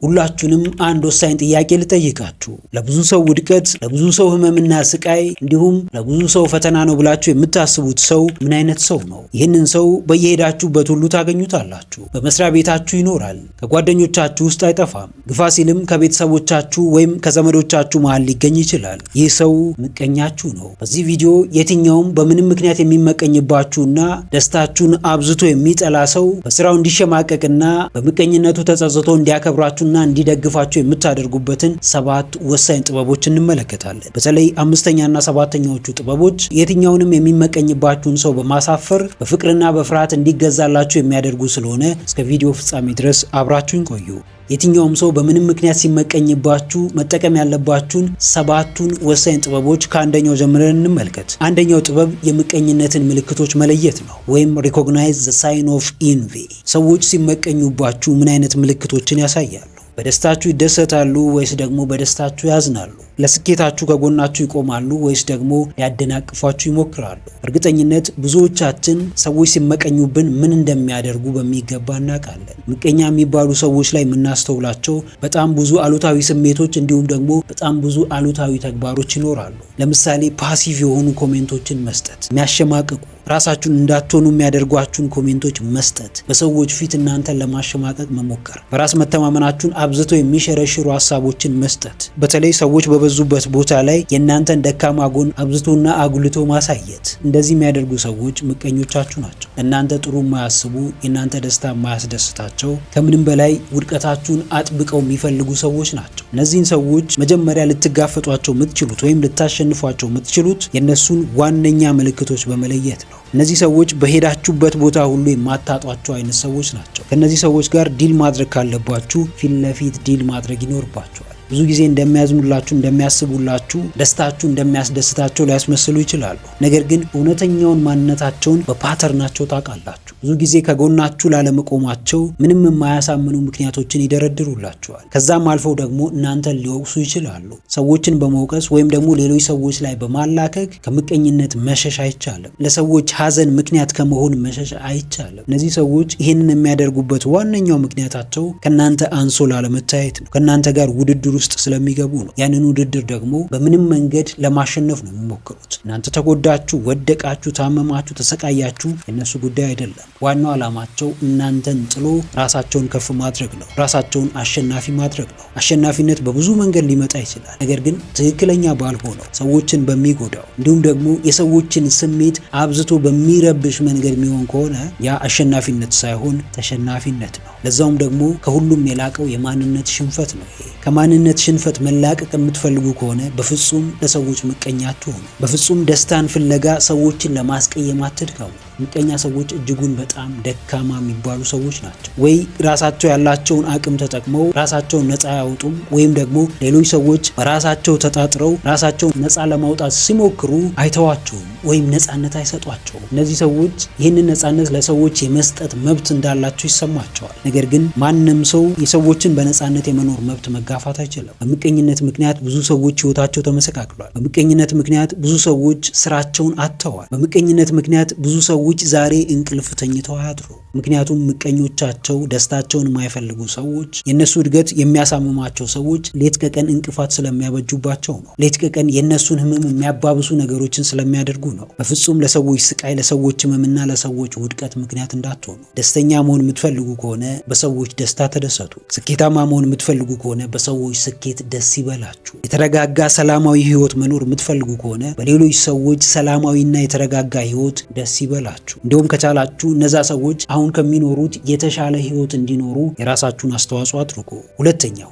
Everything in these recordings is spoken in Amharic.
ሁላችሁንም አንድ ወሳኝ ጥያቄ ልጠይቃችሁ። ለብዙ ሰው ውድቀት፣ ለብዙ ሰው ህመምና ስቃይ እንዲሁም ለብዙ ሰው ፈተና ነው ብላችሁ የምታስቡት ሰው ምን አይነት ሰው ነው? ይህንን ሰው በየሄዳችሁበት ሁሉ ታገኙታላችሁ። በመስሪያ ቤታችሁ ይኖራል፣ ከጓደኞቻችሁ ውስጥ አይጠፋም፣ ግፋ ሲልም ከቤተሰቦቻችሁ ወይም ከዘመዶቻችሁ መሃል ሊገኝ ይችላል። ይህ ሰው ምቀኛችሁ ነው። በዚህ ቪዲዮ የትኛውም በምንም ምክንያት የሚመቀኝባችሁና ደስታችሁን አብዝቶ የሚጠላ ሰው በስራው እንዲሸማቀቅና በምቀኝነቱ ተጸጽቶ እንዲያከብራችሁ እና እንዲደግፋችሁ የምታደርጉበትን 7 ወሳኝ ጥበቦች እንመለከታለን። በተለይ 5ኛና 7ኛዎቹ ጥበቦች የትኛውንም የሚመቀኝባችሁን ሰው በማሳፈር በፍቅርና በፍርሃት እንዲገዛላችሁ የሚያደርጉ ስለሆነ እስከ ቪዲዮ ፍጻሜ ድረስ አብራችሁን ቆዩ። የትኛውም ሰው በምንም ምክንያት ሲመቀኝባችሁ መጠቀም ያለባችሁን 7ቱን ወሳኝ ጥበቦች ከአንደኛው ጀምረን እንመልከት። አንደኛው ጥበብ የምቀኝነትን ምልክቶች መለየት ነው፣ ወይም recognize the sign of envy። ሰዎች ሲመቀኙባችሁ ምን አይነት ምልክቶችን ያሳያሉ? በደስታችሁ ይደሰታሉ ወይስ ደግሞ በደስታችሁ ያዝናሉ? ለስኬታችሁ ከጎናችሁ ይቆማሉ ወይስ ደግሞ ሊያደናቅፏችሁ ይሞክራሉ? እርግጠኝነት ብዙዎቻችን ሰዎች ሲመቀኙብን ምን እንደሚያደርጉ በሚገባ እናውቃለን። ምቀኛ የሚባሉ ሰዎች ላይ የምናስተውላቸው በጣም ብዙ አሉታዊ ስሜቶች እንዲሁም ደግሞ በጣም ብዙ አሉታዊ ተግባሮች ይኖራሉ። ለምሳሌ ፓሲቭ የሆኑ ኮሜንቶችን መስጠት፣ የሚያሸማቅቁ ራሳችሁን እንዳትሆኑ የሚያደርጓችሁን ኮሜንቶች መስጠት፣ በሰዎች ፊት እናንተን ለማሸማቀቅ መሞከር፣ በራስ መተማመናችሁን አብዝቶ የሚሸረሽሩ ሀሳቦችን መስጠት፣ በተለይ ሰዎች በበዙበት ቦታ ላይ የእናንተን ደካማ ጎን አብዝቶና አጉልቶ ማሳየት። እንደዚህ የሚያደርጉ ሰዎች ምቀኞቻችሁ ናቸው። እናንተ ጥሩ የማያስቡ፣ የእናንተ ደስታ የማያስደስታቸው፣ ከምንም በላይ ውድቀታችሁን አጥብቀው የሚፈልጉ ሰዎች ናቸው። እነዚህን ሰዎች መጀመሪያ ልትጋፈጧቸው የምትችሉት ወይም ልታሸንፏቸው የምትችሉት የእነሱን ዋነኛ ምልክቶች በመለየት ነው። እነዚህ ሰዎች በሄዳችሁበት ቦታ ሁሉ የማታጧቸው አይነት ሰዎች ናቸው። ከነዚህ ሰዎች ጋር ዲል ማድረግ ካለባችሁ ፊት ለፊት ዲል ማድረግ ይኖርባቸዋል። ብዙ ጊዜ እንደሚያዝኑላችሁ፣ እንደሚያስቡላችሁ፣ ደስታችሁ እንደሚያስደስታቸው ሊያስመስሉ ይችላሉ። ነገር ግን እውነተኛውን ማንነታቸውን በፓተርናቸው ታውቃላችሁ። ብዙ ጊዜ ከጎናችሁ ላለመቆማቸው ምንም የማያሳምኑ ምክንያቶችን ይደረድሩላችኋል። ከዛም አልፈው ደግሞ እናንተን ሊወቅሱ ይችላሉ። ሰዎችን በመውቀስ ወይም ደግሞ ሌሎች ሰዎች ላይ በማላከክ ከምቀኝነት መሸሽ አይቻልም። ለሰዎች ሀዘን ምክንያት ከመሆን መሸሽ አይቻልም። እነዚህ ሰዎች ይህንን የሚያደርጉበት ዋነኛው ምክንያታቸው ከእናንተ አንሶ ላለመታየት ነው። ከእናንተ ጋር ውድድር ውስጥ ስለሚገቡ ነው። ያንን ውድድር ደግሞ በምንም መንገድ ለማሸነፍ ነው የሚሞክሩት። እናንተ ተጎዳችሁ፣ ወደቃችሁ፣ ታመማችሁ፣ ተሰቃያችሁ የነሱ ጉዳይ አይደለም። ዋናው ዓላማቸው እናንተን ጥሎ ራሳቸውን ከፍ ማድረግ ነው። ራሳቸውን አሸናፊ ማድረግ ነው። አሸናፊነት በብዙ መንገድ ሊመጣ ይችላል። ነገር ግን ትክክለኛ ባልሆነው ሰዎችን በሚጎዳው እንዲሁም ደግሞ የሰዎችን ስሜት አብዝቶ በሚረብሽ መንገድ የሚሆን ከሆነ ያ አሸናፊነት ሳይሆን ተሸናፊነት ነው። ለዛውም ደግሞ ከሁሉም የላቀው የማንነት ሽንፈት ነው። ይሄ ከማንነት ሽንፈት መላቀቅ የምትፈልጉ ከሆነ በፍጹም ለሰዎች ምቀኛ አትሆኑ። በፍጹም ደስታን ፍለጋ ሰዎችን ለማስቀየም አትድከሙ። ምቀኛ ሰዎች እጅጉን በጣም ደካማ የሚባሉ ሰዎች ናቸው። ወይ ራሳቸው ያላቸውን አቅም ተጠቅመው ራሳቸውን ነፃ ያወጡም፣ ወይም ደግሞ ሌሎች ሰዎች በራሳቸው ተጣጥረው ራሳቸውን ነፃ ለማውጣት ሲሞክሩ አይተዋቸውም ወይም ነፃነት አይሰጧቸውም። እነዚህ ሰዎች ይህንን ነፃነት ለሰዎች የመስጠት መብት እንዳላቸው ይሰማቸዋል። ነገር ግን ማንም ሰው የሰዎችን በነፃነት የመኖር መብት መጋፋት አይችልም። በምቀኝነት ምክንያት ብዙ ሰዎች ህይወታቸው ተመሰቃቅሏል። በምቀኝነት ምክንያት ብዙ ሰዎች ስራቸውን አጥተዋል። በምቀኝነት ምክንያት ብዙ ሰዎች ዛሬ እንቅልፍ ተኝተው አያድሩ። ምክንያቱም ምቀኞቻቸው ደስታቸውን የማይፈልጉ ሰዎች፣ የነሱ እድገት የሚያሳምማቸው ሰዎች ሌት ከቀን እንቅፋት ስለሚያበጁባቸው ነው። ሌት ከቀን የነሱን ህመም የሚያባብሱ ነገሮችን ስለሚያደርጉ ነው። በፍጹም ለሰዎች ስቃይ፣ ለሰዎች ህመምና ለሰዎች ውድቀት ምክንያት እንዳትሆኑ። ደስተኛ መሆን የምትፈልጉ ከሆነ በሰዎች ደስታ ተደሰቱ። ስኬታማ መሆን የምትፈልጉ ከሆነ በሰዎች ስኬት ደስ ይበላችሁ። የተረጋጋ ሰላማዊ ህይወት መኖር የምትፈልጉ ከሆነ በሌሎች ሰዎች ሰላማዊና የተረጋጋ ህይወት ደስ ይበላችሁ። እንዲሁም ከቻላችሁ እነዛ ሰዎች አሁን ከሚኖሩት የተሻለ ህይወት እንዲኖሩ የራሳችሁን አስተዋጽኦ አድርጉ።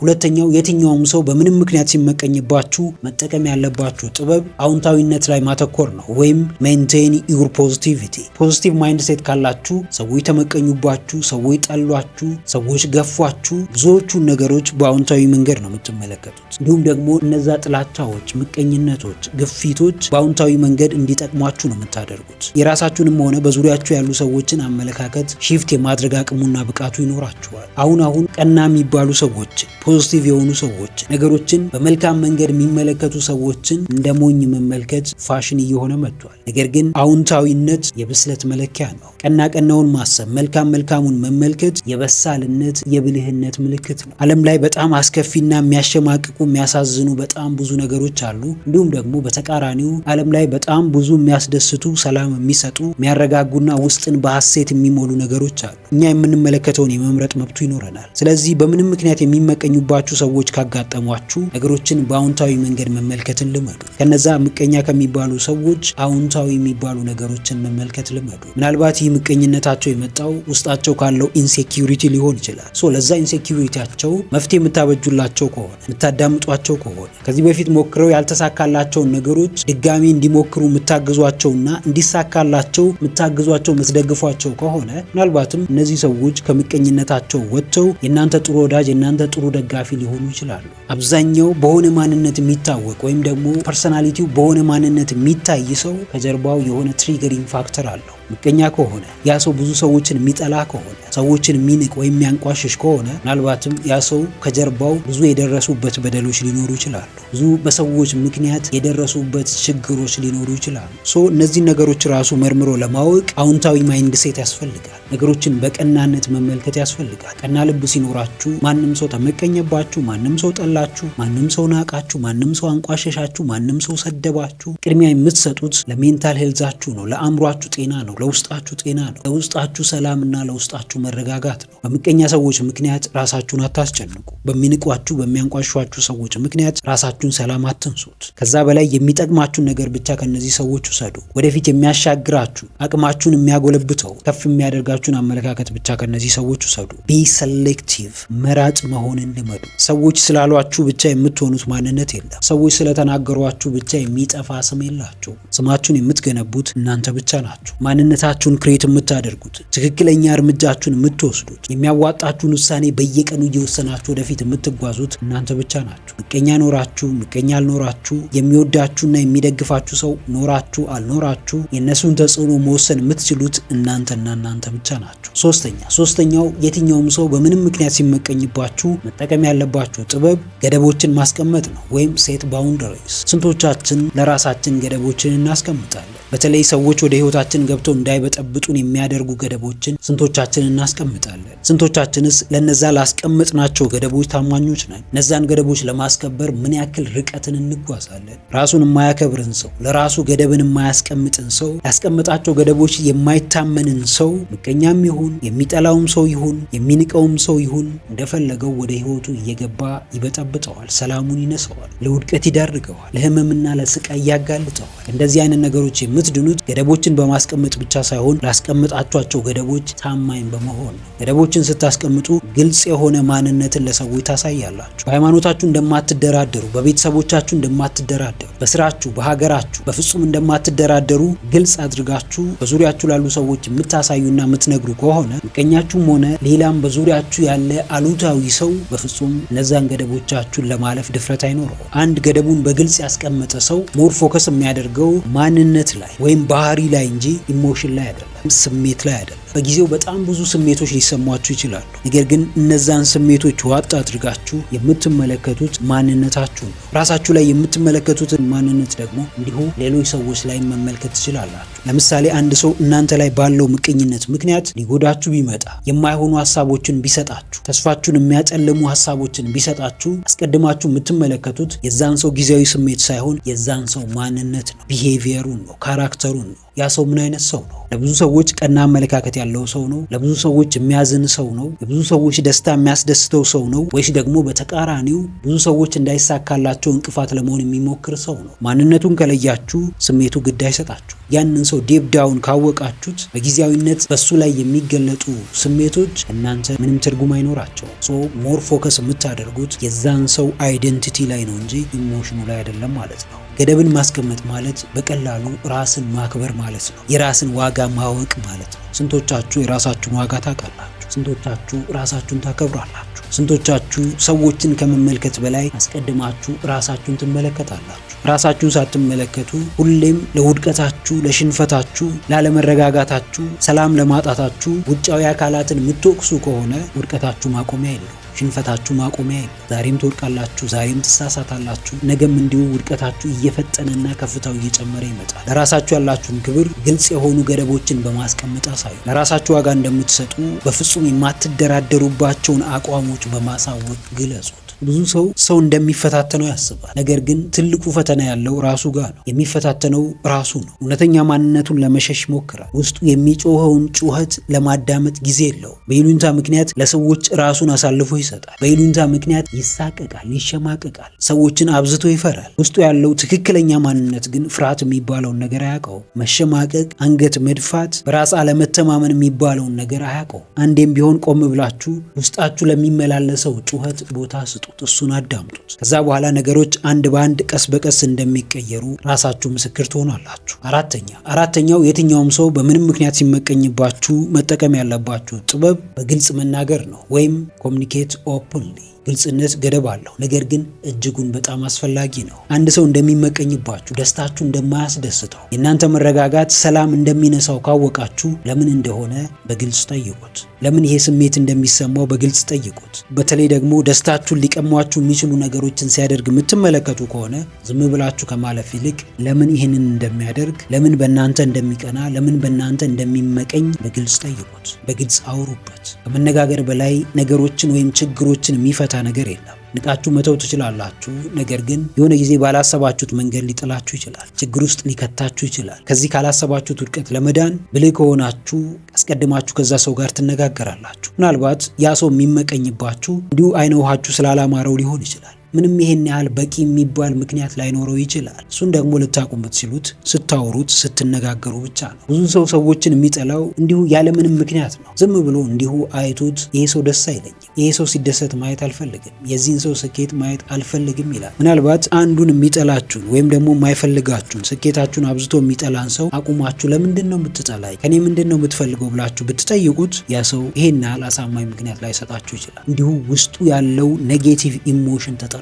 ሁለተኛው የትኛውም ሰው በምንም ምክንያት ሲመቀኝባችሁ መጠቀም ያለባችሁ ጥበብ አዎንታዊነት ላይ ማተኮር ነው፣ ወይም maintain your positivity። ፖዚቲቭ ማይንድሴት ካላችሁ ሰዎች ተመቀኙባችሁ፣ ሰዎች ጠሏችሁ፣ ሰዎች ገፏችሁ፣ ብዙዎቹን ነገሮች በአዎንታዊ መንገድ ነው የምትመለከቱት። እንዲሁም ደግሞ እነዛ ጥላቻዎች፣ ምቀኝነቶች፣ ግፊቶች በአዎንታዊ መንገድ እንዲጠቅሟችሁ ነው የምታደርጉት። የራሳችሁንም ሆነ ከሆነ በዙሪያችሁ ያሉ ሰዎችን አመለካከት ሺፍት የማድረግ አቅሙና ብቃቱ ይኖራችኋል። አሁን ቀና የሚባሉ ሰዎች፣ ፖዚቲቭ የሆኑ ሰዎች፣ ነገሮችን በመልካም መንገድ የሚመለከቱ ሰዎችን እንደ ሞኝ መመልከት ፋሽን እየሆነ መጥቷል። ነገር ግን አዎንታዊነት የብስለት መለኪያ ነው። ቀናውን ማሰብ፣ መልካሙን መመልከት የበሳልነት የብልህነት ምልክት ነው። ዓለም ላይ በጣም አስከፊና የሚያሸማቅቁ የሚያሳዝኑ በጣም ብዙ ነገሮች አሉ። እንዲሁም ደግሞ በተቃራኒው ዓለም ላይ በጣም ብዙ የሚያስደስቱ፣ ሰላም የሚሰጡ፣ የሚያረጋጉና ውስጥን በሐሴት የሚሞሉ ነገሮች አሉ። እኛ የምንመለከተውን የመምረጥ መብቱ ይኖረናል። ስለዚህ በምንም ምክንያት የሚመቀኙባችሁ ሰዎች ካጋጠሟችሁ ነገሮችን በአዎንታዊ መንገድ መመልከትን ልመዱ። ከነዛ ምቀኛ ከሚባሉ ሰዎች አዎንታዊ የሚባሉ ነገሮችን መመልከት ልመዱ። ምናልባት ይህ ምቀኝነታቸው የመጣው ውስጣቸው ካለው ኢንሴኪዩሪቲ ሊሆን ይችላል። ለዛ ኢንሴኪዩሪቲያቸው መፍትሄ የምታበጁላቸው ከሆነ፣ የምታዳምጧቸው ከሆነ፣ ከዚህ በፊት ሞክረው ያልተሳካላቸውን ነገሮች ድጋሚ እንዲሞክሩ የምታግዟቸውና እንዲሳካላቸው የምታግዟቸው የምትደግፏቸው ከሆነ ምናልባትም እነዚህ ሰዎች ከምቀኝነታቸው ወጥተው የእናንተ ጥሩ ወዳጅ የእናንተ ጥሩ ደጋፊ ሊሆኑ ይችላሉ። አብዛኛው በሆነ ማንነት የሚታወቅ ወይም ደግሞ ፐርሰናሊቲው በሆነ ማንነት የሚታይ ሰው ከጀርባው የሆነ ትሪገሪንግ ፋክተር አለው። ምቀኛ ከሆነ ያ ሰው ብዙ ሰዎችን የሚጠላ ከሆነ ሰዎችን የሚንቅ ወይም የሚያንቋሽሽ ከሆነ ምናልባትም ያ ሰው ከጀርባው ብዙ የደረሱበት በደሎች ሊኖሩ ይችላሉ። ብዙ በሰዎች ምክንያት የደረሱበት ችግሮች ሊኖሩ ይችላሉ። እነዚህ ነገሮች ራሱ መርምሮ ለማወቅ አዎንታዊ ማይንድ ሴት ያስፈልጋል። ነገሮችን በቀናነት መመልከት ያስፈልጋል። ቀና ልብ ሲኖራችሁ ማንም ሰው ተመቀኘባችሁ፣ ማንም ሰው ጠላችሁ፣ ማንም ሰው ናቃችሁ፣ ማንም ሰው አንቋሸሻችሁ፣ ማንም ሰው ሰደባችሁ፣ ቅድሚያ የምትሰጡት ለሜንታል ሄልዛችሁ ነው፣ ለአእምሯችሁ ጤና ነው፣ ለውስጣችሁ ጤና ነው፣ ለውስጣችሁ ሰላምና ለውስጣችሁ መረጋጋት ነው። በምቀኛ ሰዎች ምክንያት ራሳችሁን አታስጨንቁ። በሚንቋችሁ በሚያንቋሿችሁ ሰዎች ምክንያት ራሳችሁን ሰላም አትንሱት። ከዛ በላይ የሚጠቅማችሁን ነገር ብቻ ከነዚህ ሰዎች ውሰዱ። ወደፊት የሚያሻግራችሁ አቅማችሁን የሚያጎለብተው ከፍ የሚያደርጋችሁን አመለካከት ብቻ ከነዚህ ሰዎች ውሰዱ። ቢ ሴሌክቲቭ፣ መራጭ መሆንን ልመዱ። ሰዎች ስላሏችሁ ብቻ የምትሆኑት ማንነት የለም። ሰዎች ስለተናገሯችሁ ብቻ የሚጠፋ ስም የላችሁ። ስማችሁን የምትገነቡት እናንተ ብቻ ናችሁ። ማንነታችሁን ክሬት የምታደርጉት፣ ትክክለኛ እርምጃችሁን የምትወስዱት፣ የሚያዋጣችሁን ውሳኔ በየቀኑ እየወሰናችሁ ወደፊት የምትጓዙት እናንተ ብቻ ናችሁ። ምቀኛ ኖራችሁ ምቀኛ አልኖራችሁ፣ የሚወዳችሁና የሚደግፋችሁ ሰው ኖራችሁ አልኖራችሁ፣ የእነሱን ተጽዕኖ መወሰን የምትችሉት እናንተና እናንተ ብቻ ናችሁ። ሶስተኛው የትኛውም ሰው በምንም ምክንያት ሲመቀኝባችሁ መጠቀም ያለባችሁ ጥበብ ገደቦችን ማስቀመጥ ነው፣ ወይም ሴት ባውንደሪስ። ስንቶቻችን ለራሳችን ገደቦችን እናስቀምጣለን? በተለይ ሰዎች ወደ ህይወታችን ገብተው እንዳይበጠብጡን የሚያደርጉ ገደቦችን ስንቶቻችን እናስቀምጣለን? ስንቶቻችንስ ለነዛ ላስቀምጥናቸው ገደቦች ታማኞች ነን? እነዛን ገደቦች ለማስከበር ምን ያክል ርቀትን እንጓዛለን? ራሱን የማያከብርን ሰው፣ ለራሱ ገደብን የማያስቀምጥን ሰው፣ ያስቀምጣቸው ገደቦች የማይታመንን ሰው፣ ምቀኛም ይሁን የሚጠላውም ሰው ይሁን የሚንቀውም ሰው ይሁን እንደፈለገው ወደ ህይወቱ እየገባ ይበጠብጠዋል፣ ሰላሙን ይነሳዋል፣ ለውድቀት ይዳርገዋል፣ ለህመምና ለስቃይ ያጋልጠዋል። እንደዚህ አይነት ነገሮች የምትድኑት ገደቦችን በማስቀመጥ ብቻ ሳይሆን ላስቀምጣቸው ገደቦች ታማኝ በመሆን ነው። ገደቦችን ስታስቀምጡ ግልጽ የሆነ ማንነትን ለሰዎች ታሳያላችሁ። በሃይማኖታችሁ እንደማትደራደሩ፣ በቤተሰቦቻችሁ እንደማትደራደሩ፣ በስራችሁ፣ በሀገራችሁ በፍጹም እንደማትደራደሩ ግልጽ አድርጋችሁ በዙሪያችሁ ላሉ ሰዎች የምታሳዩና የምትነግሩ ከሆነ ምቀኛችሁም ሆነ ሌላም በዙሪያችሁ ያለ አሉታዊ ሰው በፍጹም እነዛን ገደቦቻችሁን ለማለፍ ድፍረት አይኖረው። አንድ ገደቡን በግልጽ ያስቀመጠ ሰው ሞር ፎከስ የሚያደርገው ማንነት ላይ ወይም ባህሪ ላይ እንጂ ኢሞሽን ላይ አይደለም፣ ስሜት ላይ አይደለም። በጊዜው በጣም ብዙ ስሜቶች ሊሰሟችሁ ይችላሉ። ነገር ግን እነዛን ስሜቶች ዋጥ አድርጋችሁ የምትመለከቱት ማንነታችሁ ነው። ራሳችሁ ላይ የምትመለከቱትን ማንነት ደግሞ እንዲሁ ሌሎች ሰዎች ላይ መመልከት ትችላላችሁ። ለምሳሌ አንድ ሰው እናንተ ላይ ባለው ምቀኝነት ምክንያት ሊጎዳችሁ ቢመጣ፣ የማይሆኑ ሀሳቦችን ቢሰጣችሁ፣ ተስፋችሁን የሚያጨልሙ ሀሳቦችን ቢሰጣችሁ አስቀድማችሁ የምትመለከቱት የዛን ሰው ጊዜያዊ ስሜት ሳይሆን የዛን ሰው ማንነት ነው፣ ቢሄቪየሩን ነው፣ ካራክተሩን ነው። ያ ሰው ምን አይነት ሰው ነው? ለብዙ ሰዎች ቀና አመለካከት ያለው ሰው ነው? ለብዙ ሰዎች የሚያዝን ሰው ነው? የብዙ ሰዎች ደስታ የሚያስደስተው ሰው ነው? ወይስ ደግሞ በተቃራኒው ብዙ ሰዎች እንዳይሳካላቸው እንቅፋት ለመሆን የሚሞክር ሰው ነው? ማንነቱን ከለያችሁ ስሜቱ ግድ አይሰጣችሁ። ያንን ሰው ዴፕ ዳውን ካወቃችሁት በጊዜያዊነት በሱ ላይ የሚገለጡ ስሜቶች እናንተ ምንም ትርጉም አይኖራቸው። ሞር ፎከስ የምታደርጉት የዛን ሰው አይደንቲቲ ላይ ነው እንጂ ኢሞሽኑ ላይ አይደለም ማለት ነው። ገደብን ማስቀመጥ ማለት በቀላሉ ራስን ማክበር ማለት ነው። የራስን ዋጋ ማወቅ ማለት ነው። ስንቶቻችሁ የራሳችሁን ዋጋ ታውቃላችሁ? ስንቶቻችሁ ራሳችሁን ታከብራላችሁ? ስንቶቻችሁ ሰዎችን ከመመልከት በላይ አስቀድማችሁ ራሳችሁን ትመለከታላችሁ? ራሳችሁን ሳትመለከቱ ሁሌም ለውድቀታችሁ፣ ለሽንፈታችሁ፣ ላለመረጋጋታችሁ፣ ሰላም ለማጣታችሁ ውጫዊ አካላትን የምትወቅሱ ከሆነ ውድቀታችሁ ማቆሚያ የለው። ሽንፈታችሁ ማቆሚያ የለም። ዛሬም ትወድቃላችሁ፣ ዛሬም ትሳሳታላችሁ። ነገም እንዲሁ ውድቀታችሁ እየፈጠነና ከፍታው እየጨመረ ይመጣል። ለራሳችሁ ያላችሁን ክብር ግልጽ የሆኑ ገደቦችን በማስቀመጥ አሳዩ። ለራሳችሁ ዋጋ እንደምትሰጡ በፍጹም የማትደራደሩባቸውን አቋሞች በማሳወቅ ግለጹት። ብዙ ሰው እንደሚፈታተነው ያስባል። ነገር ግን ትልቁ ፈተና ያለው ራሱ ጋር ነው። የሚፈታተነው ራሱ ነው። እውነተኛ ማንነቱን ለመሸሽ ይሞክራል። ውስጡ የሚጮኸውን ጩኸት ለማዳመጥ ጊዜ የለውም። በይሉኝታ ምክንያት ለሰዎች ራሱን አሳልፎ ይሰጣል። በይሉኝታ ምክንያት ይሳቀቃል፣ ይሸማቀቃል፣ ሰዎችን አብዝቶ ይፈራል። ውስጡ ያለው ትክክለኛ ማንነት ግን ፍርሃት የሚባለውን ነገር አያውቀውም። መሸማቀቅ፣ አንገት መድፋት፣ በራስ አለመተማመን የሚባለውን ነገር አያውቀውም። አንዴም ቢሆን ቆም ብላችሁ ውስጣችሁ ለሚመላለሰው ጩኸት ቦታ ስጡ። እሱን አዳምጡት። ከዛ በኋላ ነገሮች አንድ በአንድ ቀስ በቀስ እንደሚቀየሩ ራሳችሁ ምስክር ትሆናላችሁ። አራተኛው የትኛውም ሰው በምንም ምክንያት ሲመቀኝባችሁ መጠቀም ያለባችሁ ጥበብ በግልጽ መናገር ነው፣ ወይም ኮሚኒኬት ኦፕንሊ። ግልጽነት ገደብ አለው፣ ነገር ግን እጅጉን በጣም አስፈላጊ ነው። አንድ ሰው እንደሚመቀኝባችሁ፣ ደስታችሁ እንደማያስደስተው፣ የእናንተ መረጋጋት ሰላም እንደሚነሳው ካወቃችሁ ለምን እንደሆነ በግልጽ ጠይቁት። ለምን ይሄ ስሜት እንደሚሰማው በግልጽ ጠይቁት። በተለይ ደግሞ ደስታችሁን ሊቀሟችሁ የሚችሉ ነገሮችን ሲያደርግ የምትመለከቱ ከሆነ ዝም ብላችሁ ከማለፍ ይልቅ ለምን ይህንን እንደሚያደርግ፣ ለምን በእናንተ እንደሚቀና፣ ለምን በእናንተ እንደሚመቀኝ በግልጽ ጠይቁት። በግልጽ አውሩበት። ከመነጋገር በላይ ነገሮችን ወይም ችግሮችን የሚፈታ ነገር የለም። ንቃችሁ መተው ትችላላችሁ፣ ነገር ግን የሆነ ጊዜ ባላሰባችሁት መንገድ ሊጥላችሁ ይችላል። ችግር ውስጥ ሊከታችሁ ይችላል። ከዚህ ካላሰባችሁት ውድቀት ለመዳን ብልህ ከሆናችሁ አስቀድማችሁ ከዛ ሰው ጋር ትነጋገራላችሁ። ምናልባት ያ ሰው የሚመቀኝባችሁ እንዲሁ አይነ ውሃችሁ ስላላማረው ሊሆን ይችላል። ምንም ይሄን ያህል በቂ የሚባል ምክንያት ላይኖረው ይችላል። እሱን ደግሞ ልታቁም ብትችሉት ስታወሩት፣ ስትነጋገሩ ብቻ ነው። ብዙ ሰው ሰዎችን የሚጠላው እንዲሁ ያለምንም ምክንያት ነው። ዝም ብሎ እንዲሁ አይቶት ይሄ ሰው ደስ አይለኝም፣ ይሄ ሰው ሲደሰት ማየት አልፈልግም፣ የዚህን ሰው ስኬት ማየት አልፈልግም ይላል። ምናልባት አንዱን የሚጠላችሁን ወይም ደግሞ የማይፈልጋችሁን ስኬታችሁን አብዝቶ የሚጠላን ሰው አቁማችሁ ለምንድን ነው የምትጠላኝ፣ ከኔ ምንድን ነው የምትፈልገው ብላችሁ ብትጠይቁት ያ ሰው ይሄን ያህል አሳማኝ ምክንያት ላይሰጣችሁ ይችላል። እንዲሁ ውስጡ ያለው ኔጌቲቭ ኢሞሽን ተጠራቅሞ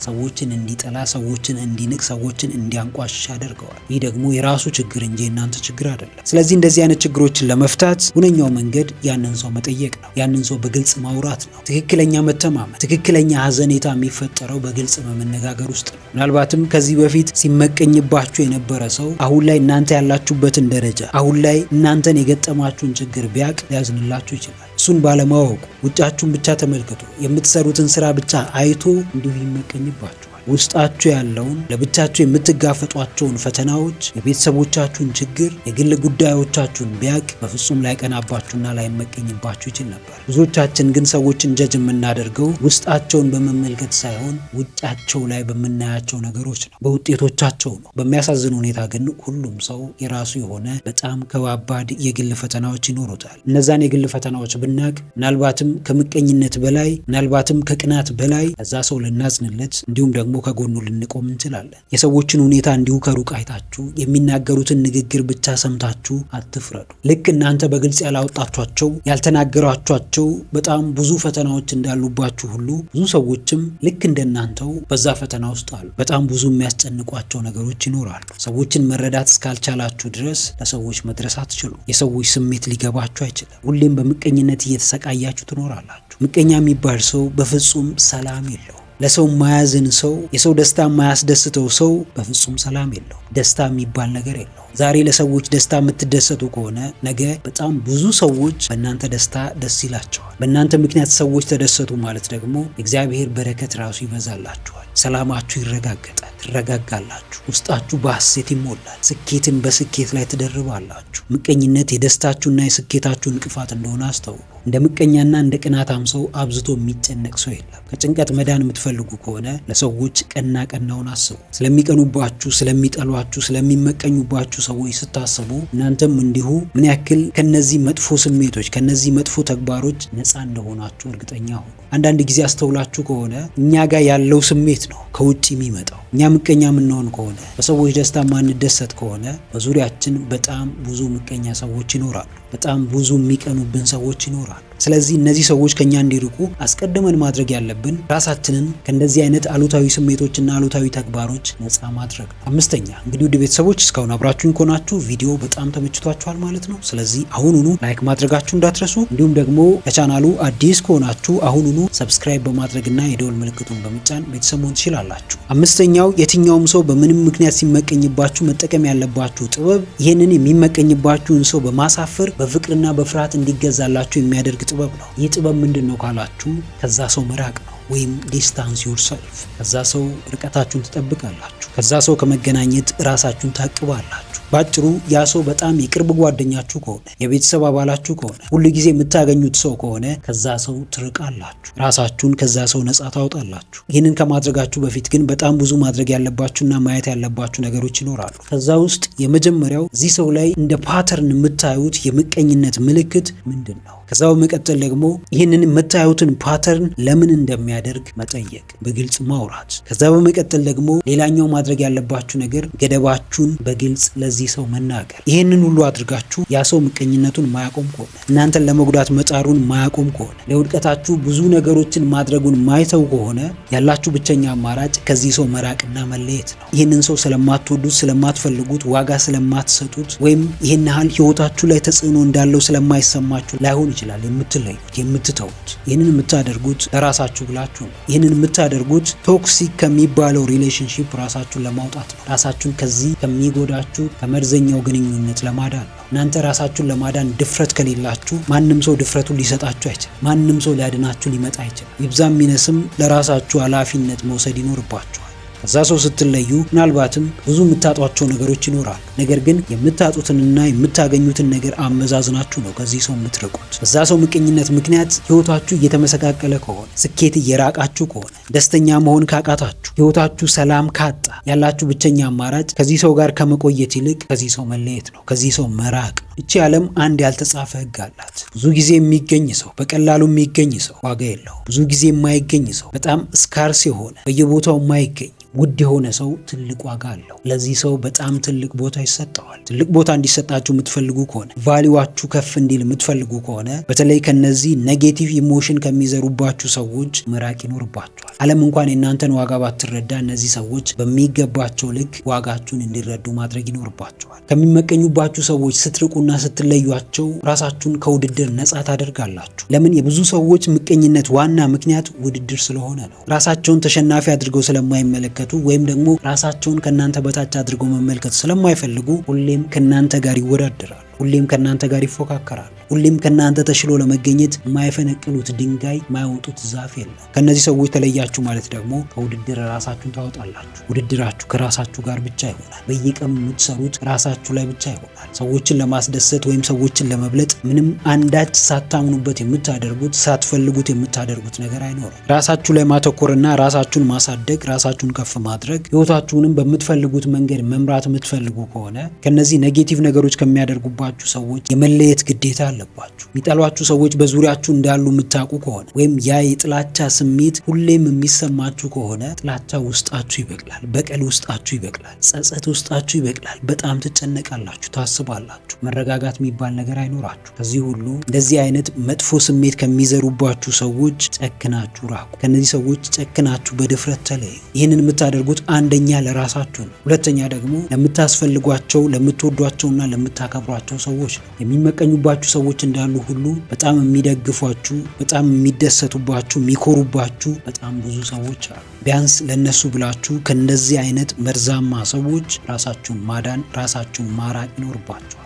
ሰዎችን እንዲጠላ፣ ሰዎችን እንዲንቅ፣ ሰዎችን እንዲያንቋሽሽ ያደርገዋል። ይህ ደግሞ የራሱ ችግር እንጂ የእናንተ ችግር አይደለም። ስለዚህ እንደዚህ አይነት ችግሮችን ለመፍታት ሁነኛው መንገድ ያንን ሰው መጠየቅ ነው። ያንን ሰው በግልጽ ማውራት ነው። ትክክለኛ መተማመን፣ ትክክለኛ ሀዘኔታ የሚፈጠረው በግልጽ በመነጋገር ውስጥ ነው። ምናልባትም ከዚህ በፊት ሲመቀኝባችሁ የነበረ ሰው አሁን ላይ እናንተ ያላችሁበትን ደረጃ፣ አሁን ላይ እናንተን የገጠማችሁን ችግር ቢያቅ ሊያዝንላችሁ ይችላል። እሱን ባለማወቁ ውጫችሁን ብቻ ተመልክቶ የምትሰሩትን ስራ ብቻ አይቶ እንዲሁ ይመቀኝባችኋል። ውስጣችሁ ያለውን ለብቻችሁ የምትጋፈጧቸውን ፈተናዎች፣ የቤተሰቦቻችሁን ችግር፣ የግል ጉዳዮቻችሁን ቢያቅ በፍጹም ላይቀናባችሁና ላይመቀኝባችሁ ይችል ነበር። ብዙዎቻችን ግን ሰዎችን ጀጅ የምናደርገው ውስጣቸውን በመመልከት ሳይሆን ውጫቸው ላይ በምናያቸው ነገሮች ነው፣ በውጤቶቻቸው ነው። በሚያሳዝን ሁኔታ ግን ሁሉም ሰው የራሱ የሆነ በጣም ከባባድ የግል ፈተናዎች ይኖሩታል። እነዛን የግል ፈተናዎች ብናቅ ምናልባትም ከምቀኝነት በላይ፣ ምናልባትም ከቅናት በላይ ከዛ ሰው ልናዝንለት እንዲሁም ደግሞ ከጎኑ ልንቆም እንችላለን። የሰዎችን ሁኔታ እንዲሁ ከሩቅ አይታችሁ የሚናገሩትን ንግግር ብቻ ሰምታችሁ አትፍረዱ። ልክ እናንተ በግልጽ ያላወጣችኋቸው ያልተናገራችኋቸው በጣም ብዙ ፈተናዎች እንዳሉባችሁ ሁሉ ብዙ ሰዎችም ልክ እንደናንተው በዛ ፈተና ውስጥ አሉ። በጣም ብዙ የሚያስጨንቋቸው ነገሮች ይኖራሉ። ሰዎችን መረዳት እስካልቻላችሁ ድረስ ለሰዎች መድረስ አትችሉ። የሰዎች ስሜት ሊገባችሁ አይችልም። ሁሌም በምቀኝነት እየተሰቃያችሁ ትኖራላችሁ። ምቀኛ የሚባል ሰው በፍጹም ሰላም የለው። ለሰው ማያዝን ሰው፣ የሰው ደስታ ማያስደስተው ሰው በፍጹም ሰላም የለው። ደስታ የሚባል ነገር የለው። ዛሬ ለሰዎች ደስታ የምትደሰቱ ከሆነ ነገ በጣም ብዙ ሰዎች በእናንተ ደስታ ደስ ይላቸዋል። በእናንተ ምክንያት ሰዎች ተደሰቱ ማለት ደግሞ እግዚአብሔር በረከት ራሱ ይበዛላችኋል። ሰላማችሁ ይረጋገጣል፣ ትረጋጋላችሁ። ውስጣችሁ በሐሴት ይሞላል። ስኬትን በስኬት ላይ ትደርባላችሁ። ምቀኝነት የደስታችሁና የስኬታችሁ እንቅፋት እንደሆነ አስተውሉ። እንደ ምቀኛና እንደ ቅናታም ሰው አብዝቶ የሚጨነቅ ሰው የለም። ከጭንቀት መዳን የምትፈልጉ ከሆነ ለሰዎች ቀና ቀናውን አስቡ። ስለሚቀኑባችሁ፣ ስለሚጠሏችሁ፣ ስለሚመቀኙባችሁ ሰዎች ስታስቡ እናንተም እንዲሁ ምን ያክል ከነዚህ መጥፎ ስሜቶች፣ ከነዚህ መጥፎ ተግባሮች ነፃ እንደሆናችሁ እርግጠኛ ሁኑ። አንዳንድ ጊዜ አስተውላችሁ ከሆነ እኛ ጋር ያለው ስሜት ነው ከውጭ የሚመጣው። እኛ ምቀኛ የምንሆን ከሆነ፣ በሰዎች ደስታ ማንደሰት ከሆነ በዙሪያችን በጣም ብዙ ምቀኛ ሰዎች ይኖራሉ። በጣም ብዙ የሚቀኑብን ሰዎች ይኖራሉ። ስለዚህ እነዚህ ሰዎች ከኛ እንዲርቁ አስቀድመን ማድረግ ያለብን ራሳችንን ከእንደዚህ አይነት አሉታዊ ስሜቶችና አሉታዊ ተግባሮች ነፃ ማድረግ ነው። አምስተኛ እንግዲህ ውድ ቤተሰቦች እስካሁን አብራችሁን ከሆናችሁ ቪዲዮ በጣም ተመችቷችኋል ማለት ነው። ስለዚህ አሁኑኑ ላይክ ማድረጋችሁ እንዳትረሱ፣ እንዲሁም ደግሞ ለቻናሉ አዲስ ከሆናችሁ አሁኑኑ ሰብስክራይብ በማድረግና የደወል ምልክቱን በመጫን ቤተሰብ መሆን ትችላላችሁ። አምስተኛው የትኛውም ሰው በምንም ምክንያት ሲመቀኝባችሁ መጠቀም ያለባችሁ ጥበብ ይህንን የሚመቀኝባችሁን ሰው በማሳፈር በፍቅርና በፍርሃት እንዲገዛላችሁ የሚያደርግ ጥበብ ነው። ይህ ጥበብ ምንድን ነው ካላችሁ ከዛ ሰው መራቅ ነው ወይም ዲስታንስ ዮርሰልፍ። ከዛ ሰው ርቀታችሁን ትጠብቃላችሁ። ከዛ ሰው ከመገናኘት ራሳችሁን ታቅባላችሁ። ባጭሩ ያ ሰው በጣም የቅርብ ጓደኛችሁ ከሆነ፣ የቤተሰብ አባላችሁ ከሆነ፣ ሁሉ ጊዜ የምታገኙት ሰው ከሆነ ከዛ ሰው ትርቃላችሁ። ራሳችሁን ከዛ ሰው ነፃ ታውጣላችሁ። ይህንን ከማድረጋችሁ በፊት ግን በጣም ብዙ ማድረግ ያለባችሁና ማየት ያለባችሁ ነገሮች ይኖራሉ። ከዛ ውስጥ የመጀመሪያው እዚህ ሰው ላይ እንደ ፓተርን የምታዩት የምቀኝነት ምልክት ምንድን ነው? ከዛ በመቀጠል ደግሞ ይህንን የምታዩትን ፓተርን ለምን እንደሚያደርግ መጠየቅ፣ በግልጽ ማውራት። ከዛ በመቀጠል ደግሞ ሌላኛው ማድረግ ያለባችሁ ነገር ገደባችሁን በግልጽ ለዚህ ሰው መናገር። ይህንን ሁሉ አድርጋችሁ ያ ሰው ምቀኝነቱን ማያቆም ከሆነ፣ እናንተን ለመጉዳት መጣሩን ማያቆም ከሆነ፣ ለውድቀታችሁ ብዙ ነገሮችን ማድረጉን ማይተው ከሆነ ያላችሁ ብቸኛ አማራጭ ከዚህ ሰው መራቅና መለየት ነው። ይህንን ሰው ስለማትወዱት፣ ስለማትፈልጉት፣ ዋጋ ስለማትሰጡት ወይም ይህን ያህል ህይወታችሁ ላይ ተጽዕኖ እንዳለው ስለማይሰማችሁ ላይሆን ይችላል የምትለዩት፣ የምትተውት። ይህንን የምታደርጉት ለራሳችሁ ብላችሁ ነው። ይህንን የምታደርጉት ቶክሲክ ከሚባለው ሪሌሽንሺፕ ራሳችሁን ለማውጣት ነው። ራሳችሁን ከዚህ ከሚጎዳችሁ ከመርዘኛው ግንኙነት ለማዳን ነው። እናንተ ራሳችሁን ለማዳን ድፍረት ከሌላችሁ ማንም ሰው ድፍረቱን ሊሰጣችሁ አይችልም። ማንም ሰው ሊያድናችሁ ሊመጣ አይችልም። ይብዛም ይነስም ለራሳችሁ ኃላፊነት መውሰድ ይኖርባችኋል። ከዛ ሰው ስትለዩ ምናልባትም ብዙ የምታጧቸው ነገሮች ይኖራሉ። ነገር ግን የምታጡትንና የምታገኙትን ነገር አመዛዝናችሁ ነው ከዚህ ሰው የምትርቁት። በዛ ሰው ምቀኝነት ምክንያት ህይወታችሁ እየተመሰቃቀለ ከሆነ፣ ስኬት እየራቃችሁ ከሆነ፣ ደስተኛ መሆን ካቃታችሁ፣ ህይወታችሁ ሰላም ካጣ ያላችሁ ብቸኛ አማራጭ ከዚህ ሰው ጋር ከመቆየት ይልቅ ከዚህ ሰው መለየት ነው፣ ከዚህ ሰው መራቅ ነው። እቺ ዓለም አንድ ያልተጻፈ ህግ አላት። ብዙ ጊዜ የሚገኝ ሰው፣ በቀላሉ የሚገኝ ሰው ዋጋ የለው። ብዙ ጊዜ የማይገኝ ሰው፣ በጣም ስካርስ የሆነ በየቦታው የማይገኝ ውድ የሆነ ሰው ትልቅ ዋጋ አለው። ለዚህ ሰው በጣም ትልቅ ቦታ ይሰጠዋል። ትልቅ ቦታ እንዲሰጣችሁ የምትፈልጉ ከሆነ፣ ቫሊዋችሁ ከፍ እንዲል የምትፈልጉ ከሆነ በተለይ ከነዚህ ኔጌቲቭ ኢሞሽን ከሚዘሩባችሁ ሰዎች መራቅ ይኖርባችኋል። ዓለም እንኳን የእናንተን ዋጋ ባትረዳ እነዚህ ሰዎች በሚገባቸው ልክ ዋጋችሁን እንዲረዱ ማድረግ ይኖርባችኋል። ከሚመቀኙባችሁ ሰዎች ስትርቁና ስትለዩቸው ራሳችሁን ከውድድር ነፃ ታደርጋላችሁ። ለምን? የብዙ ሰዎች ምቀኝነት ዋና ምክንያት ውድድር ስለሆነ ነው። ራሳቸውን ተሸናፊ አድርገው ስለማይመለከቱ ወይም ደግሞ ራሳቸውን ከናንተ በታች አድርገው መመልከት ስለማይፈልጉ ሁሌም ከናንተ ጋር ይወዳደራሉ። ሁሌም ከናንተ ጋር ይፎካከራሉ። ሁሌም ከናንተ ተሽሎ ለመገኘት የማይፈነቅሉት ድንጋይ የማይወጡት ዛፍ የለም። ከነዚህ ሰዎች ተለያችሁ ማለት ደግሞ ከውድድር ራሳችሁን ታወጣላችሁ። ውድድራችሁ ከራሳችሁ ጋር ብቻ ይሆናል። በየቀኑ የምትሰሩት ራሳችሁ ላይ ብቻ ይሆናል። ሰዎችን ለማስደሰት ወይም ሰዎችን ለመብለጥ ምንም አንዳች ሳታምኑበት የምታደርጉት፣ ሳትፈልጉት የምታደርጉት ነገር አይኖርም። ራሳችሁ ላይ ማተኮርና ራሳችሁን ማሳደግ፣ ራሳችሁን ከፍ ማድረግ፣ ህይወታችሁንም በምትፈልጉት መንገድ መምራት የምትፈልጉ ከሆነ ከነዚህ ኔጌቲቭ ነገሮች ከሚያደርጉባችሁ ሰዎች የመለየት ግዴታ አለባችሁ። የሚጠሏችሁ ሰዎች በዙሪያችሁ እንዳሉ የምታውቁ ከሆነ ወይም ያ የጥላቻ ስሜት ሁሌም የሚሰማችሁ ከሆነ ጥላቻ ውስጣችሁ ይበቅላል፣ በቀል ውስጣችሁ ይበቅላል፣ ጸጸት ውስጣችሁ ይበቅላል። በጣም ትጨነቃላችሁ፣ ታስባላችሁ። መረጋጋት የሚባል ነገር አይኖራችሁ። ከዚህ ሁሉ እንደዚህ አይነት መጥፎ ስሜት ከሚዘሩባችሁ ሰዎች ጨክናችሁ ራቁ። ከነዚህ ሰዎች ጨክናችሁ በድፍረት ተለዩ። ይህንን የምታደርጉት አንደኛ ለራሳችሁ ነው። ሁለተኛ ደግሞ ለምታስፈልጓቸው፣ ለምትወዷቸውና ለምታከብሯቸው ሰዎች ነው። የሚመቀኙባችሁ ሰዎች እንዳሉ ሁሉ በጣም የሚደግፏችሁ፣ በጣም የሚደሰቱባችሁ፣ የሚኮሩባችሁ በጣም ብዙ ሰዎች አሉ። ቢያንስ ለነሱ ብላችሁ ከእንደዚህ አይነት መርዛማ ሰዎች ራሳችሁን ማዳን፣ ራሳችሁን ማራቅ ይኖርባችኋል።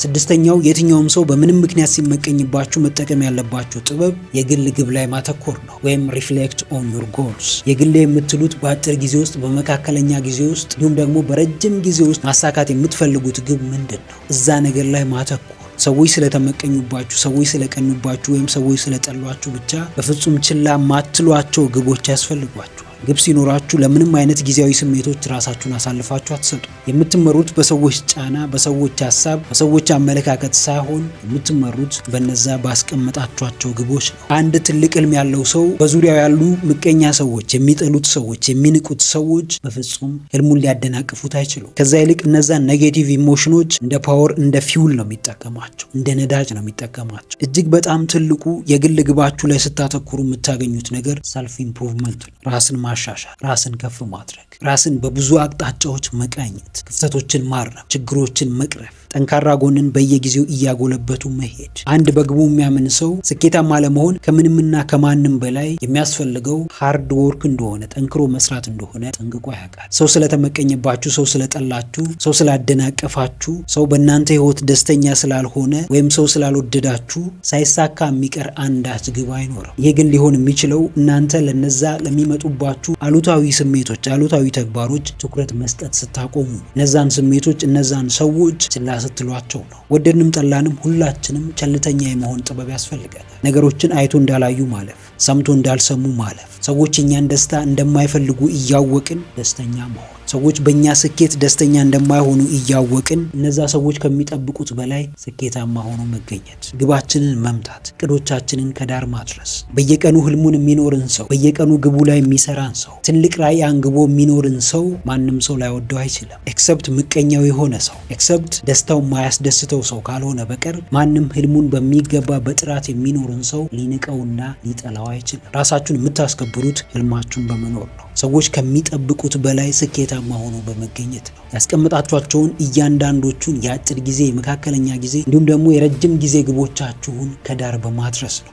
ስድስተኛው የትኛውም ሰው በምንም ምክንያት ሲመቀኝባችሁ መጠቀም ያለባችሁ ጥበብ የግል ግብ ላይ ማተኮር ነው፣ ወይም ሪፍሌክት ኦን ዩር ጎልስ። የግል የምትሉት በአጭር ጊዜ ውስጥ፣ በመካከለኛ ጊዜ ውስጥ እንዲሁም ደግሞ በረጅም ጊዜ ውስጥ ማሳካት የምትፈልጉት ግብ ምንድን ነው? እዛ ነገር ላይ ማተኮር። ሰዎች ስለተመቀኙባችሁ፣ ሰዎች ስለቀኙባችሁ ወይም ሰዎች ስለጠሏችሁ ብቻ በፍጹም ችላ ማትሏቸው ግቦች ያስፈልጓችኋል። ግብ ሲኖራችሁ ለምንም አይነት ጊዜያዊ ስሜቶች ራሳችሁን አሳልፋችሁ አትሰጡ። የምትመሩት በሰዎች ጫና፣ በሰዎች ሀሳብ፣ በሰዎች አመለካከት ሳይሆን የምትመሩት በነዛ ባስቀመጣችኋቸው ግቦች ነው። አንድ ትልቅ ህልም ያለው ሰው በዙሪያው ያሉ ምቀኛ ሰዎች፣ የሚጠሉት ሰዎች፣ የሚንቁት ሰዎች በፍጹም ህልሙን ሊያደናቅፉት አይችሉም። ከዛ ይልቅ እነዛን ኔጌቲቭ ኢሞሽኖች እንደ ፓወር፣ እንደ ፊውል ነው የሚጠቀማቸው፣ እንደ ነዳጅ ነው የሚጠቀማቸው። እጅግ በጣም ትልቁ የግል ግባችሁ ላይ ስታተኩሩ የምታገኙት ነገር ሰልፍ ኢምፕሩቭመንት ነው። ራስን ማሻሻል፣ ራስን ከፍ ማድረግ፣ ራስን በብዙ አቅጣጫዎች መቃኘት፣ ክፍተቶችን ማረም፣ ችግሮችን መቅረፍ፣ ጠንካራ ጎንን በየጊዜው እያጎለበቱ መሄድ። አንድ በግቡ የሚያምን ሰው ስኬታማ ለመሆን ከምንምና ከማንም በላይ የሚያስፈልገው ሃርድ ወርክ እንደሆነ፣ ጠንክሮ መስራት እንደሆነ ጠንቅቆ ያውቃል። ሰው ስለተመቀኘባችሁ፣ ሰው ስለጠላችሁ፣ ሰው ስላደናቀፋችሁ፣ ሰው በእናንተ ህይወት ደስተኛ ስላልሆነ ወይም ሰው ስላልወደዳችሁ ሳይሳካ የሚቀር አንዳች ግብ አይኖርም። ይህ ግን ሊሆን የሚችለው እናንተ ለነዛ ለሚመጡባችሁ አሉታዊ ስሜቶች፣ አሉታዊ ተግባሮች ትኩረት መስጠት ስታቆሙ፣ እነዛን ስሜቶች፣ እነዛን ሰዎች ችላ ስትሏቸው ነው። ወደድንም ጠላንም ሁላችንም ቸልተኛ የመሆን ጥበብ ያስፈልገናል። ነገሮችን አይቶ እንዳላዩ ማለፍ፣ ሰምቶ እንዳልሰሙ ማለፍ፣ ሰዎች እኛን ደስታ እንደማይፈልጉ እያወቅን ደስተኛ መሆን፣ ሰዎች በእኛ ስኬት ደስተኛ እንደማይሆኑ እያወቅን እነዛ ሰዎች ከሚጠብቁት በላይ ስኬታማ ሆኖ መገኘት፣ ግባችንን መምታት፣ እቅዶቻችንን ከዳር ማድረስ። በየቀኑ ህልሙን የሚኖርን ሰው፣ በየቀኑ ግቡ ላይ የሚሰራን ሰው፣ ትልቅ ራዕይ አንግቦ የሚኖርን ሰው ማንም ሰው ላይወደው አይችልም። ኤክሰፕት ምቀኛው የሆነ ሰው፣ ኤክሰፕት ደስታው ማያስደስተው ሰው ካልሆነ በቀር ማንም ህልሙን በሚገባ በጥራት የሚኖርን ሰው ሊንቀውና ሊጠላው አይችልም። ራሳችሁን የምታስከብሩት ህልማችሁን በመኖር ነው። ሰዎች ከሚጠብቁት በላይ ስኬታማ ሆኖ በመገኘት ነው። ያስቀመጣችኋቸውን እያንዳንዶቹን የአጭር ጊዜ፣ የመካከለኛ ጊዜ እንዲሁም ደግሞ የረጅም ጊዜ ግቦቻችሁን ከዳር በማድረስ ነው።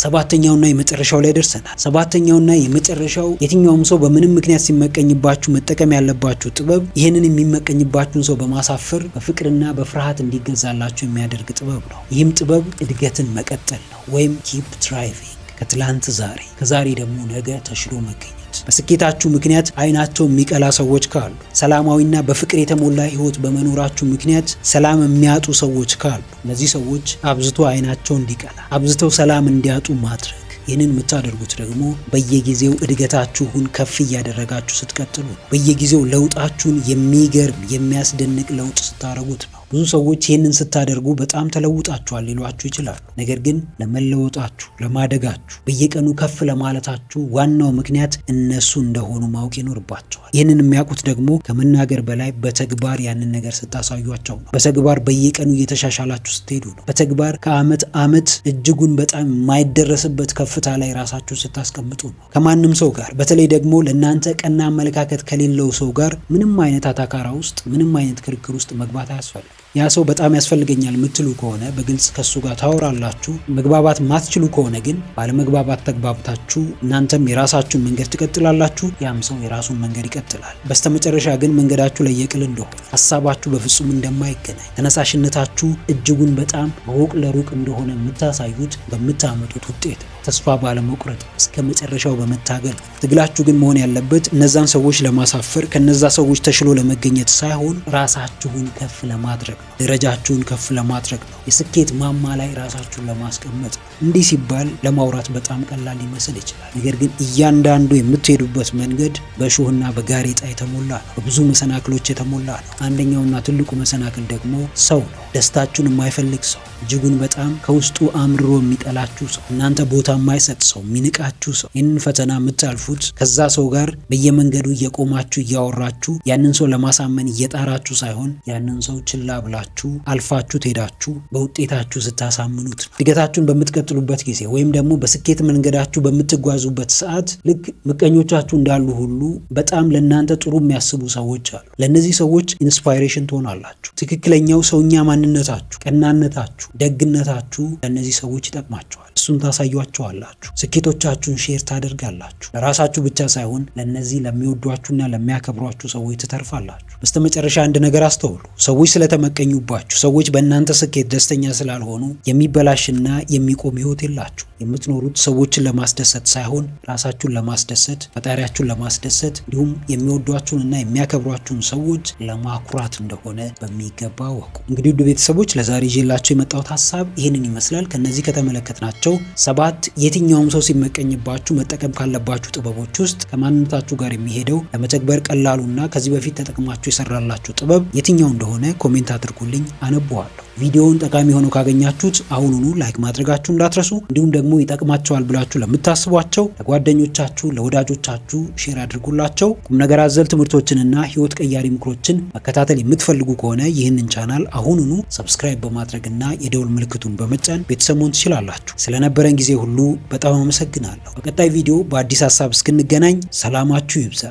ሰባተኛውና የመጨረሻው ላይ ደርሰናል። ሰባተኛውና የመጨረሻው የትኛውም ሰው በምንም ምክንያት ሲመቀኝባችሁ መጠቀም ያለባችሁ ጥበብ ይህንን የሚመቀኝባችሁን ሰው በማሳፈር በፍቅርና በፍርሃት እንዲገዛላችሁ የሚያደርግ ጥበብ ነው። ይህም ጥበብ እድገትን መቀጠል ነው፣ ወይም ኪፕ ትራይቪንግ። ከትላንት ዛሬ፣ ከዛሬ ደግሞ ነገ ተሽሎ መገኘት። በስኬታችሁ ምክንያት አይናቸው የሚቀላ ሰዎች ካሉ፣ ሰላማዊና በፍቅር የተሞላ ህይወት በመኖራችሁ ምክንያት ሰላም የሚያጡ ሰዎች ካሉ፣ እነዚህ ሰዎች አብዝቶ አይናቸው እንዲቀላ፣ አብዝተው ሰላም እንዲያጡ ማድረግ። ይህንን የምታደርጉት ደግሞ በየጊዜው እድገታችሁን ከፍ እያደረጋችሁ ስትቀጥሉ፣ በየጊዜው ለውጣችሁን የሚገርም የሚያስደንቅ ለውጥ ስታደርጉት ነው። ብዙ ሰዎች ይህንን ስታደርጉ በጣም ተለውጣችኋል ሊሏችሁ ይችላሉ። ነገር ግን ለመለወጣችሁ፣ ለማደጋችሁ፣ በየቀኑ ከፍ ለማለታችሁ ዋናው ምክንያት እነሱ እንደሆኑ ማወቅ ይኖርባቸዋል። ይህንን የሚያውቁት ደግሞ ከመናገር በላይ በተግባር ያንን ነገር ስታሳዩቸው ነው። በተግባር በየቀኑ እየተሻሻላችሁ ስትሄዱ ነው። በተግባር ከአመት አመት እጅጉን በጣም የማይደረስበት ከፍታ ላይ ራሳችሁ ስታስቀምጡ ነው። ከማንም ሰው ጋር፣ በተለይ ደግሞ ለእናንተ ቀና አመለካከት ከሌለው ሰው ጋር ምንም አይነት አታካራ ውስጥ፣ ምንም አይነት ክርክር ውስጥ መግባት አያስፈልግም። ያ ሰው በጣም ያስፈልገኛል የምትሉ ከሆነ በግልጽ ከሱ ጋር ታወራላችሁ። መግባባት ማትችሉ ከሆነ ግን ባለመግባባት ተግባብታችሁ እናንተም የራሳችሁን መንገድ ትቀጥላላችሁ፣ ያም ሰው የራሱን መንገድ ይቀጥላል። በስተመጨረሻ ግን መንገዳችሁ ለየቅል እንደሆነ፣ ሀሳባችሁ በፍጹም እንደማይገናኝ፣ ተነሳሽነታችሁ እጅጉን በጣም ሩቅ ለሩቅ እንደሆነ የምታሳዩት በምታመጡት ውጤት ነው። ተስፋ ባለመቁረጥ እስከ መጨረሻው በመታገል ትግላችሁ ግን መሆን ያለበት እነዛን ሰዎች ለማሳፈር፣ ከነዛ ሰዎች ተሽሎ ለመገኘት ሳይሆን ራሳችሁን ከፍ ለማድረግ ነው። ደረጃችሁን ከፍ ለማድረግ ነው። የስኬት ማማ ላይ ራሳችሁን ለማስቀመጥ ነው። እንዲህ ሲባል ለማውራት በጣም ቀላል ሊመስል ይችላል። ነገር ግን እያንዳንዱ የምትሄዱበት መንገድ በእሾህና በጋሬጣ የተሞላ ነው። በብዙ መሰናክሎች የተሞላ ነው። አንደኛውና ትልቁ መሰናክል ደግሞ ሰው ነው። ደስታችሁን የማይፈልግ ሰው፣ እጅጉን በጣም ከውስጡ አምርሮ የሚጠላችሁ ሰው፣ እናንተ ቦታ የማይሰጥ ሰው፣ የሚንቃችሁ ሰው። ይህንን ፈተና የምታልፉት ከዛ ሰው ጋር በየመንገዱ እየቆማችሁ እያወራችሁ ያንን ሰው ለማሳመን እየጣራችሁ ሳይሆን ያንን ሰው ችላ ብላችሁ አልፋችሁ ትሄዳችሁ በውጤታችሁ ስታሳምኑት። እድገታችሁን በምትቀጥሉበት ጊዜ ወይም ደግሞ በስኬት መንገዳችሁ በምትጓዙበት ሰዓት ልክ ምቀኞቻችሁ እንዳሉ ሁሉ በጣም ለእናንተ ጥሩ የሚያስቡ ሰዎች አሉ። ለእነዚህ ሰዎች ኢንስፓይሬሽን ትሆናላችሁ። ትክክለኛው ሰውኛ ማንነታችሁ፣ ቀናነታችሁ፣ ደግነታችሁ ለእነዚህ ሰዎች ይጠቅማቸዋል። እሱን ታሳዩአቸዋላችሁ። ስኬቶቻችሁን ሼር ታደርጋላችሁ። ለራሳችሁ ብቻ ሳይሆን ለእነዚህ ለሚወዷችሁና ለሚያከብሯችሁ ሰዎች ትተርፋላችሁ። በስተመጨረሻ አንድ ነገር አስተውሉ። ሰዎች ስለተመቀኙባችሁ፣ ሰዎች በእናንተ ስኬት ደስተኛ ስላልሆኑ የሚበላሽና የሚቆም ህይወት የላችሁ። የምትኖሩት ሰዎችን ለማስደሰት ሳይሆን ራሳችሁን ለማስደሰት፣ ፈጣሪያችሁን ለማስደሰት እንዲሁም የሚወዷችሁንና የሚያከብሯችሁን ሰዎች ለማኩራት እንደሆነ በሚገባ ወቁ። እንግዲህ ውድ ቤተሰቦች ለዛሬ ይዤላችሁ የመጣሁት ሀሳብ ይህንን ይመስላል። ከነዚህ ከተመለከትናቸው 7 የትኛውም ሰው ሲመቀኝባችሁ መጠቀም ካለባችሁ ጥበቦች ውስጥ ከማንነታችሁ ጋር የሚሄደው ለመተግበር ቀላሉና ከዚህ በፊት ተጠቅማችሁ የሰራላችሁ ጥበብ የትኛው እንደሆነ ኮሜንት አድርጉልኝ፣ አነበዋለሁ። ቪዲዮውን ጠቃሚ ሆኖ ካገኛችሁት አሁኑኑ ላይክ ማድረጋችሁ እንዳትረሱ። እንዲሁም ደግሞ ይጠቅማቸዋል ብላችሁ ለምታስቧቸው ለጓደኞቻችሁ፣ ለወዳጆቻችሁ ሼር አድርጉላቸው። ቁም ነገር አዘል ትምህርቶችንና ህይወት ቀያሪ ምክሮችን መከታተል የምትፈልጉ ከሆነ ይህንን ቻናል አሁኑኑ ሰብስክራይብ በማድረግና የደውል ምልክቱን በመጫን ቤተሰብ መሆን ትችላላችሁ። ስለነበረን ጊዜ ሁሉ በጣም አመሰግናለሁ። በቀጣይ ቪዲዮ በአዲስ ሀሳብ እስክንገናኝ ሰላማችሁ ይብዛ።